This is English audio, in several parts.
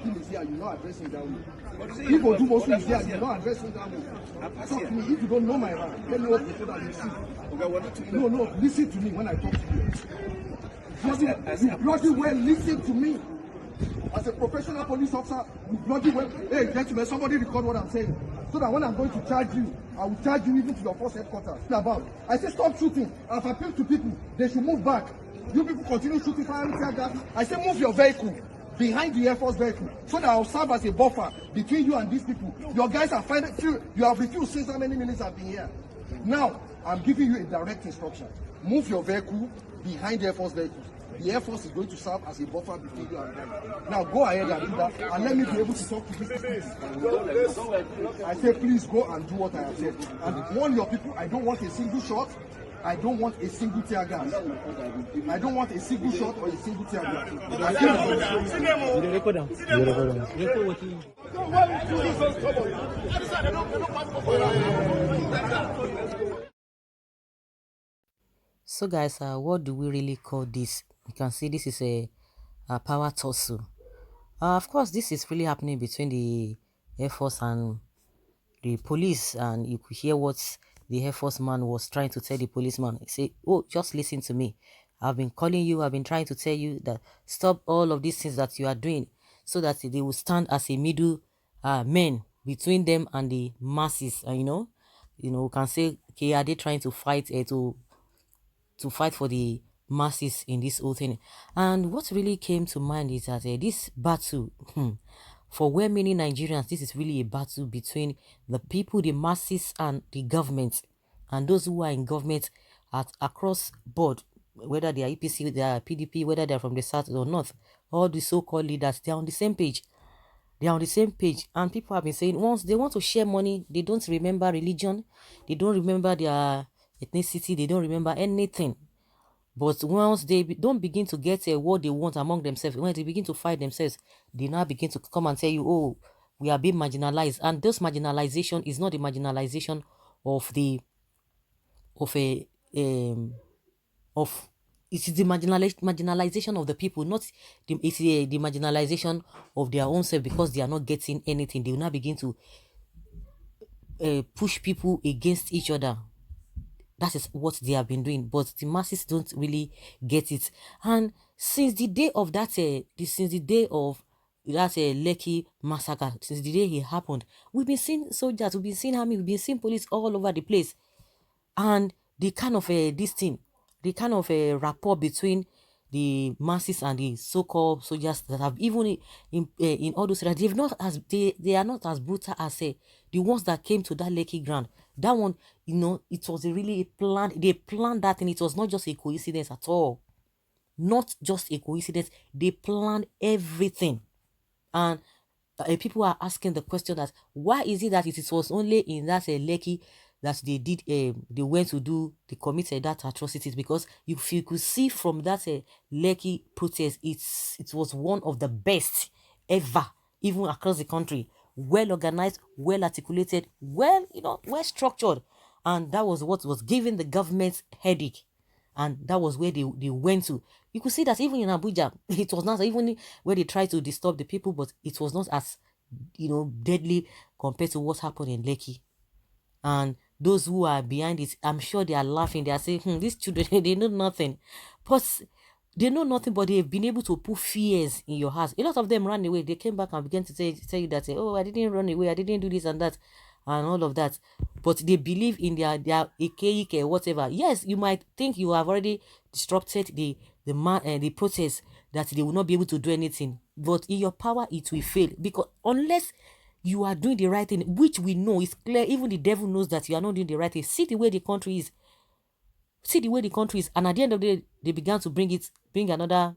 Akim is here, you're not addressing that way. If Odumosu is here, you're not addressing that way. Talk to me. If you don't know my rank, let me know before that you see. No, listen to me when I talk to you. You bloody well listen to me. As a professional police officer, you bloody well. Hey, gentlemen, somebody record what I'm saying. So that when I'm going to charge you, I will charge you even to your force headquarters. I say stop shooting. I've appealed to people. They should move back. You people continue shooting fire like that. I say move your vehicle behind the Air Force vehicle so that I'll serve as a buffer between you and these people. Your guys are finding you have refused since how many minutes I've been here. Now, I'm giving you a direct instruction. Move your vehicle behind the Air Force vehicle. The Air Force is going to serve as a buffer between you and them. Now go ahead and do that and let me be able to talk to these people. I say please go and do what I have said. And warn your people, I don't want a single shot. I don't want a single tear gas. I don't want a single shot or a single tear gas. So guys, what do we really call this? You can see this is a power tussle. Of course, this is really happening between the Air Force and the police, and you could hear what the Air Force man was trying to tell the policeman. He said, oh, just listen to me. I've been calling you, I've been trying to tell you that stop all of these things that you are doing so that they will stand as a middle man between them and the masses. And you know, we can say, okay, are they trying to fight to fight for the masses in this whole thing? And what really came to mind is that this battle, for where many Nigerians, this is really a battle between the people, the masses, and the government, and those who are in government across board, whether they are APC, they are PDP, whether they are from the south or north, all the so-called leaders, they are on the same page. They are on the same page, and people have been saying once they want to share money, they don't remember religion, they don't remember their ethnicity, they don't remember anything. But once they don't begin to get what they want among themselves, when they begin to fight themselves, they now begin to come and tell you, oh, we are being marginalized. And this marginalization is not the marginalization of it is the marginalization of the people, not it's the marginalization of their own self, because they are not getting anything. They will now begin to push people against each other. That is what they have been doing, but the masses don't really get it. And since the day of that, Lekki massacre, since the day it happened, we've been seeing soldiers, we've been seeing army, we've been seeing police all over the place, and the kind of rapport between the masses and the so-called soldiers that have even in all those areas, they are not as brutal as the ones that came to that Lekki ground. That one, it was really planned. They planned that, and it was not just a coincidence at all. Not just a coincidence. They planned everything. And people are asking the question that why is it that it was only in that Lekki that they went to committed that atrocities? Because if you could see from that Lekki protest, it was one of the best ever, even across the country. Well organized, well articulated, well structured, and that was what was giving the government headache, and that was where they went to. You could see that even in Abuja, it was not even where they tried to disturb the people, but it was not as deadly compared to what happened in Lekki. And those who are behind it, I'm sure they are laughing. They are saying, these children, they know nothing. But they know nothing, but they've been able to put fears in your heart. A lot of them ran away. They came back and began to tell you that, oh, I didn't run away, I didn't do this and that, and all of that. But they believe in their Ike, whatever. Yes, you might think you have already disrupted the protest, that they will not be able to do anything. But in your power, it will fail. Because unless you are doing the right thing, which we know is clear, even the devil knows that you are not doing the right thing. See the way the country is. And at the end of the day, they began to bring another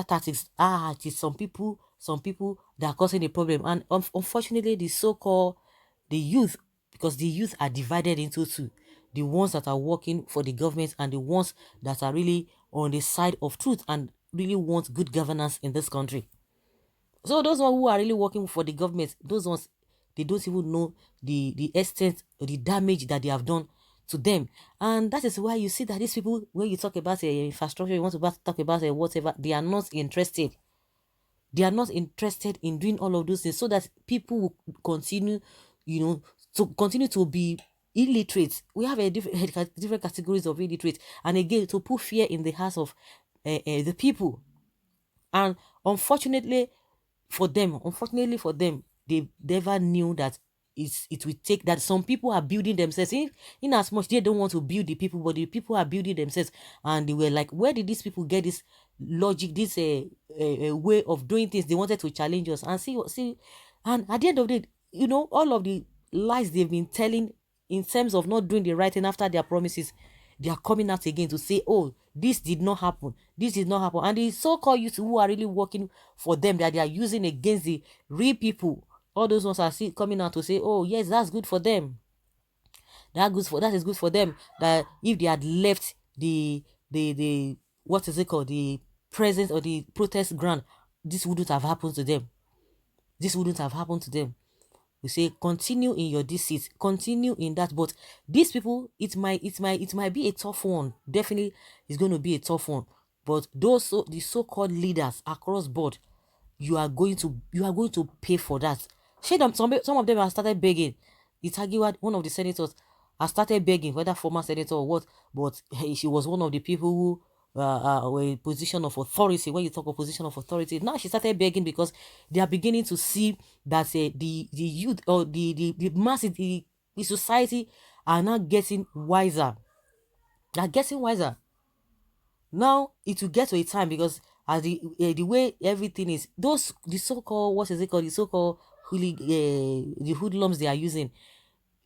tactics. It is some people that are causing the problem. And unfortunately, the youth, because the youth are divided into two. The ones that are working for the government and the ones that are really on the side of truth and really want good governance in this country. So those ones who are really working for the government, those ones, they don't even know the extent or the damage that they have done to them. And that is why you see that these people, when you talk about infrastructure, you want to talk about whatever, they are not interested. They are not interested in doing all of those things, so that people will continue, to continue to be illiterate. We have a different categories of illiterate, and again, to put fear in the hearts of the people. And unfortunately for them, they never knew that it will take that. Some people are building themselves in as much they don't want to build the people, but the people are building themselves. And they were like, where did these people get this logic, this way of doing things? They wanted to challenge us and see. And at the end of the day, all of the lies they've been telling in terms of not doing the right thing after their promises, they are coming out again to say, oh, this did not happen, and the so-called youth who are really working for them, that they are using against the real people, all those ones are coming out to say, oh yes, that's good for them, that is good for them, that if they had left the what is it called, the presence or the protest ground, this wouldn't have happened to them. We say, continue in your deceit, continue in that. But these people, it might be a tough one. Definitely, it's going to be a tough one. But the so-called leaders across board, you are going to pay for that. Some of them have started begging. Itagiwa, one of the senators, has started begging, whether former senator or what. But she was one of the people who were in position of authority. When you talk of position of authority, now she started begging because they are beginning to see that the youth or the masses, the society are now getting wiser. They are getting wiser. Now it will get to a time, because as the way everything is, the so-called, what is it called, the so-called the hoodlums they are using,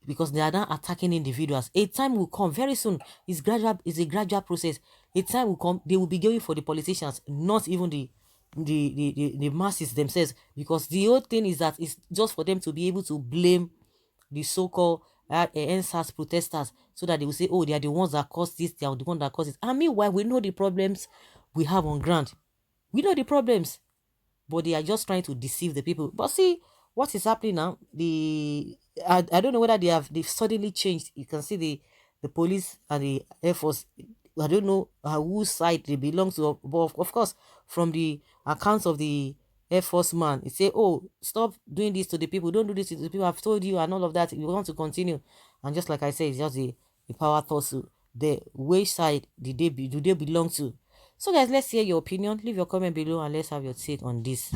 because they are now attacking individuals. A time will come very soon. It's a gradual process. A time will come, they will be going for the politicians, not even the masses themselves, because the whole thing is that it's just for them to be able to blame the so-called NSAS protesters, so that they will say, oh, they are the ones that caused this, they are the ones that caused it. And meanwhile, we know the problems we have on ground. We know the problems, but they are just trying to deceive the people. But see what is happening now. I don't know whether they've suddenly changed. You can see the police and the Air Force. I don't know whose side they belong to, but of course, from the accounts of the Air Force man, it say, oh, stop doing this to the people, don't do this to the people, I've told you, and all of that. You want to continue. And just like I said, it's just the power tussle. Which side do they belong to? So guys, let's hear your opinion. Leave your comment below and let's have your take on this.